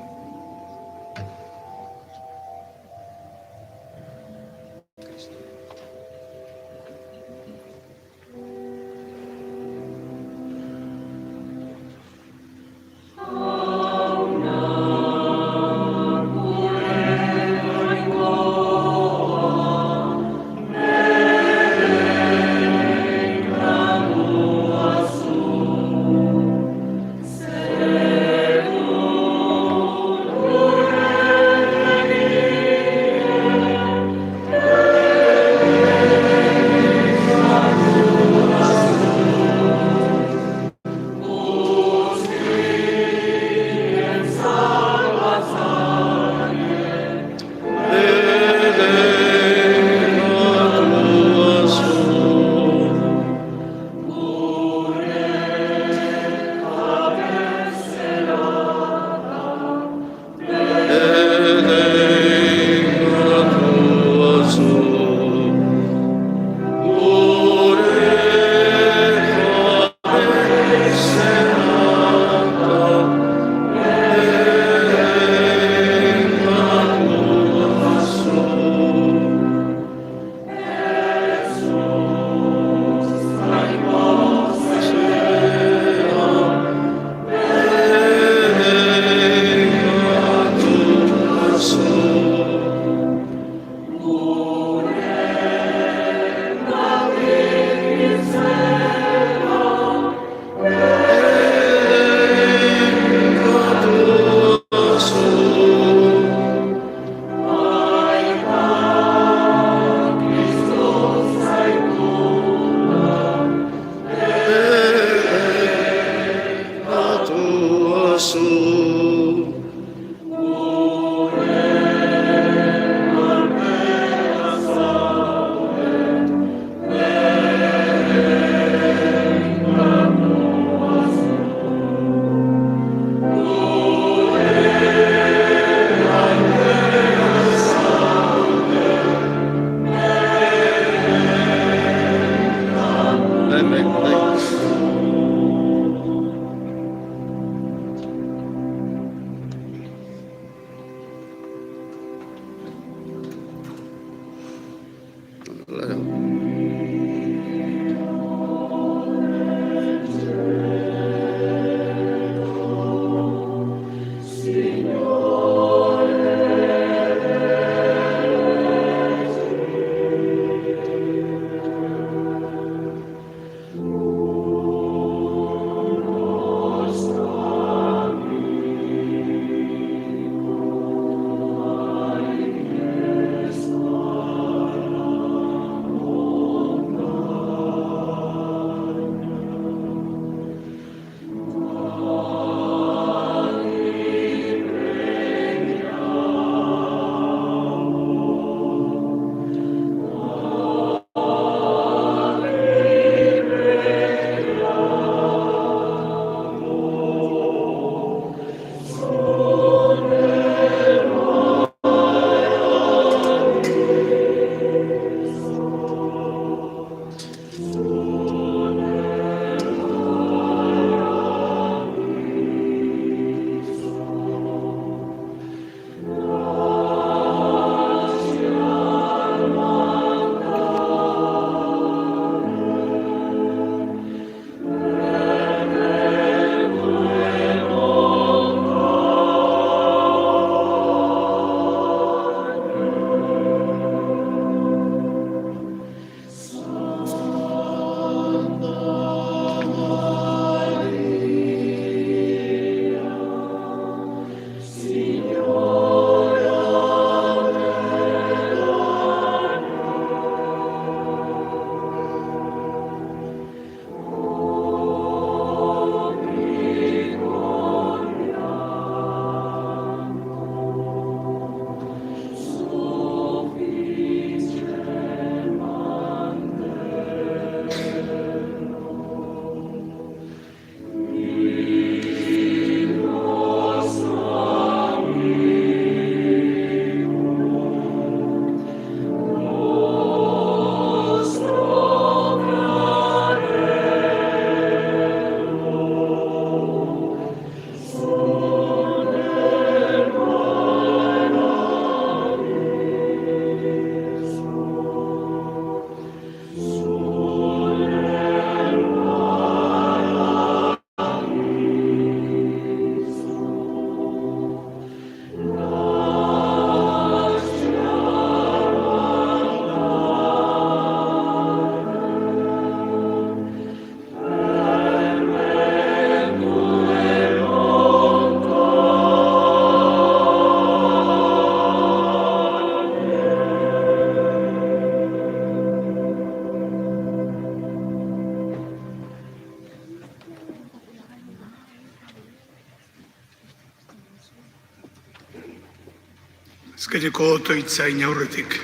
azkeneko otoitza inaurretik.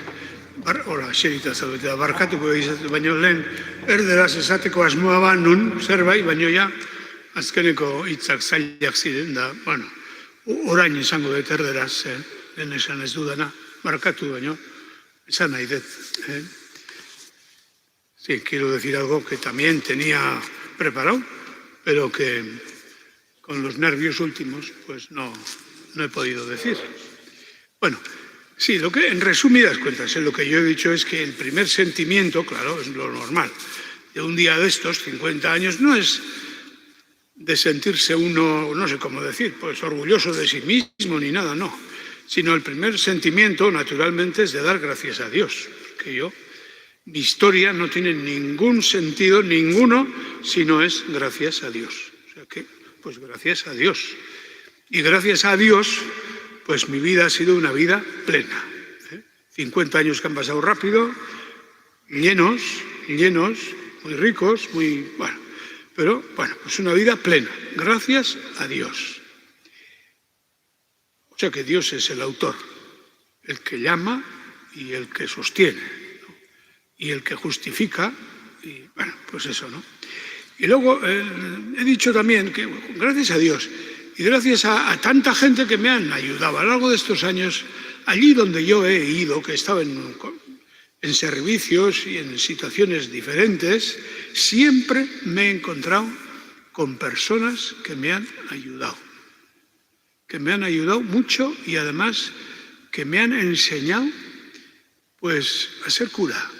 Hola, xerita zaudete, barkatuko izatu, baina lehen erderaz esateko asmoa ba nun, zerbait, baina ja, azkeneko hitzak zailak ziren, da, bueno, orain esango dut erderaz, lehen esan ez dudana, barkatu baino, esan nahi dut. Sí, quiero decir algo que también tenía preparado, pero que con los nervios últimos, pues no he podido decir. Bueno, sí, lo que en resumidas cuentas, lo que yo he dicho es que el primer sentimiento, claro, es lo normal, de un día de estos, 50 años, no es de sentirse uno, no sé cómo decir, pues orgulloso de sí mismo ni nada, no, sino el primer sentimiento, naturalmente, es de dar gracias a Dios, porque mi historia no tiene ningún sentido, ninguno, si no es gracias a Dios. O sea que, pues gracias a Dios. Y gracias a Dios, pues mi vida ha sido una vida plena. 50 años que han pasado rápido, llenos, muy ricos, muy, bueno, pero bueno, pues una vida plena, gracias a Dios. O sea que Dios es el autor, el que llama y el que sostiene, ¿no? Y el que justifica, y bueno, pues eso, ¿no? Y luego he dicho también que gracias a Dios y gracias a tanta gente que me han ayudado a lo largo de estos años, allí donde yo he ido, que he estado en servicios y en situaciones diferentes, siempre me he encontrado con personas que me han ayudado mucho y además que me han enseñado pues a ser cura,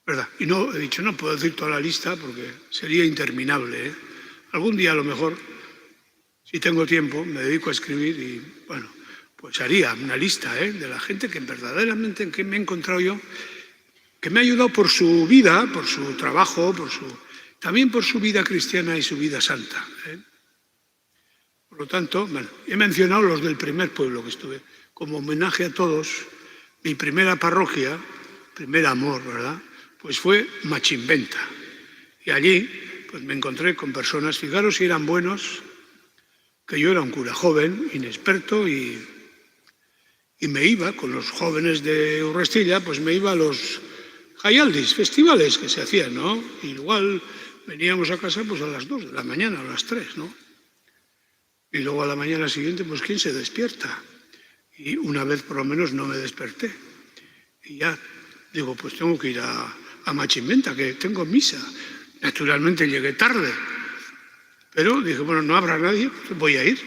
¿verdad? Y no he dicho, no puedo decir toda la lista porque sería interminable, ¿eh? Algún día a lo mejor, si tengo tiempo, me dedico a escribir y bueno, pues haría una lista de la gente que verdaderamente que me he encontrado yo, que me ha ayudado por su vida, por su trabajo, también por su vida cristiana y su vida santa. Por lo tanto, bueno, he mencionado los del primer pueblo que estuve. Como homenaje a todos, mi primera parroquia, primer amor, ¿verdad? Pues fue Machimbenta. Y allí pues me encontré con personas, fijaros si eran buenos, que yo era un cura joven, inexperto y me iba con los jóvenes de Urrestilla, pues me iba a los jaialdis, festivales que se hacían, ¿no? Y igual veníamos a casa pues a las 2 de la mañana, a las 3, ¿no? Y luego a la mañana siguiente, pues ¿quién se despierta? Y una vez por lo menos no me desperté. Y ya digo, pues tengo que ir a Machimbenta, que tengo misa. Naturalmente llegué tarde, pero dije, bueno, no habrá nadie, pues voy a ir.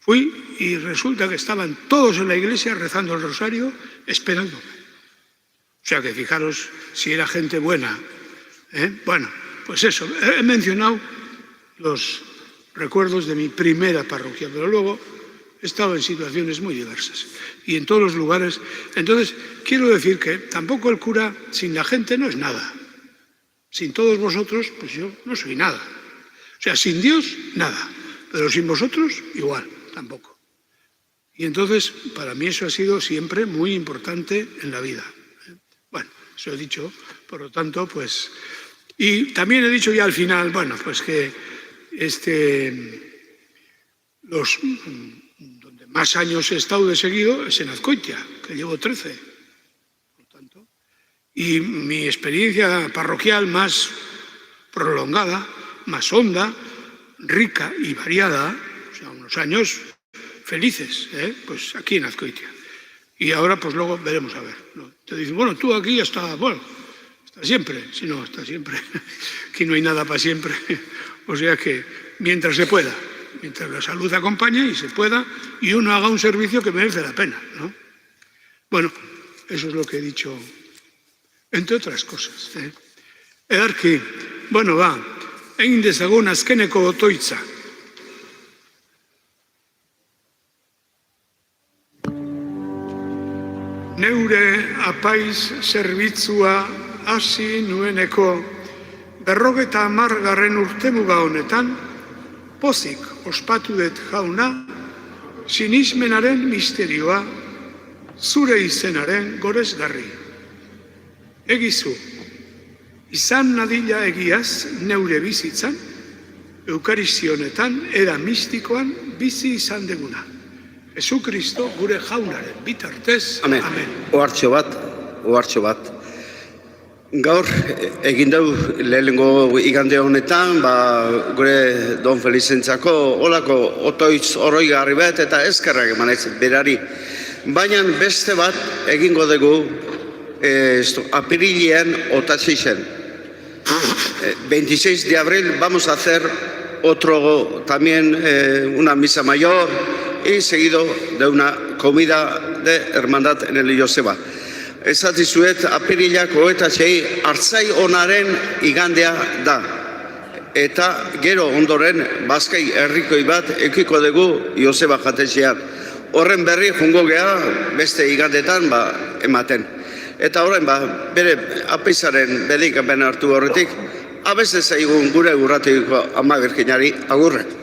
Fui y resulta que estaban todos en la iglesia rezando el rosario, esperándome. O sea que fijaros si era gente buena. Bueno, pues eso, he mencionado los recuerdos de mi primera parroquia, pero luego he estado en situaciones muy diversas y en todos los lugares. Entonces, quiero decir que tampoco el cura sin la gente no es nada. Sin todos vosotros, pues yo no soy nada. O sea, sin Dios, nada. Pero sin vosotros, igual, tampoco. Y entonces, para mí eso ha sido siempre muy importante en la vida. Bueno, eso he dicho, por lo tanto, pues... Y también he dicho ya al final, bueno, pues que donde más años he estado de seguido es en Azcoitia, que llevo 13. Por tanto, y mi experiencia parroquial más prolongada, más honda, rica y variada, o sea, unos años felices, pues aquí en Azcoitia. Y ahora, pues luego veremos a ver, ¿no? Te dicen, bueno, tú aquí hasta siempre. Si no, hasta siempre. Aquí no hay nada para siempre. O sea que mientras se pueda, mientras la salud acompañe y se pueda, y uno haga un servicio que merece la pena, ¿no? Bueno, eso es lo que he dicho, entre otras cosas. Edarki, bueno, va, egin dezagun azkeneko otoitza. Neure apaiz zerbitzua hasi nueneko 50. urtemuga honetan, pozik ospatu dut jauna, sinismenaren misterioa, zure izenaren gorezgarri. Egizu, izan nadila egiaz neure bizitzan, eukaristionetan era mistikoan bizi izan deguna. Jesu Kristo gure jaunaren bitartez. Amen. Amen. Ohartxo bat. Gaur egin dau lehenengo igande honetan, gure Don Felizentzako olako otoitz oroigarri bat eta eskerrak eman ez berari. Baina beste bat egingo dugu apirilean otatzi zen. 26 de abril vamos a hacer también una misa mayor y seguido de una comida de hermandad en el Joseba. Esatizuet apirilak 26 hartzai onaren igandea da. Eta gero ondoren Bazkai herrikoi bat ekiko dugu Joseba jatetxean. Horren berri jungo geha beste igandetan ematen. Eta horren bere apeizaren bedikapen hartu horretik, abeste zaigun gure urratiko Ama Birjinari agurre.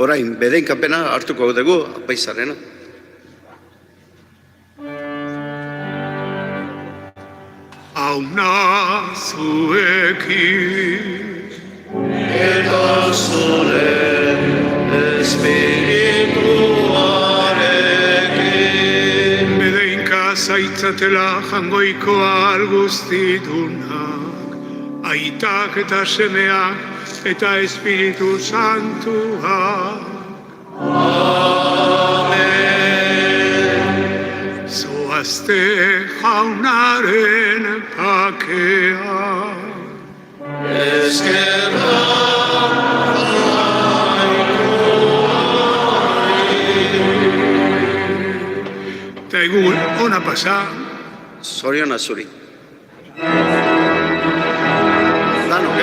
orain bedeinkapena hartuko dugu apaizarena. Hauna zuekin Eta zure espirituarekin. bedeinka zaitzatela jangoikoa alguztidunak, aitak eta semeak eta Espiritu Santuak. Zoazte jaunaren pakea. Eta egun ona pasa, Zoriona zuri. Danok,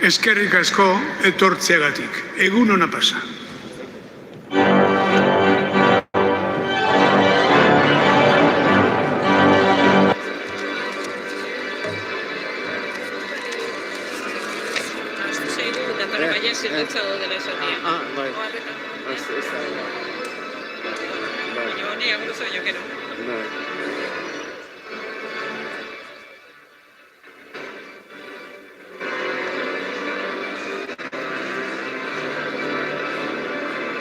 eskerrik asko etortzeagatik. Egun ona pasa. bai.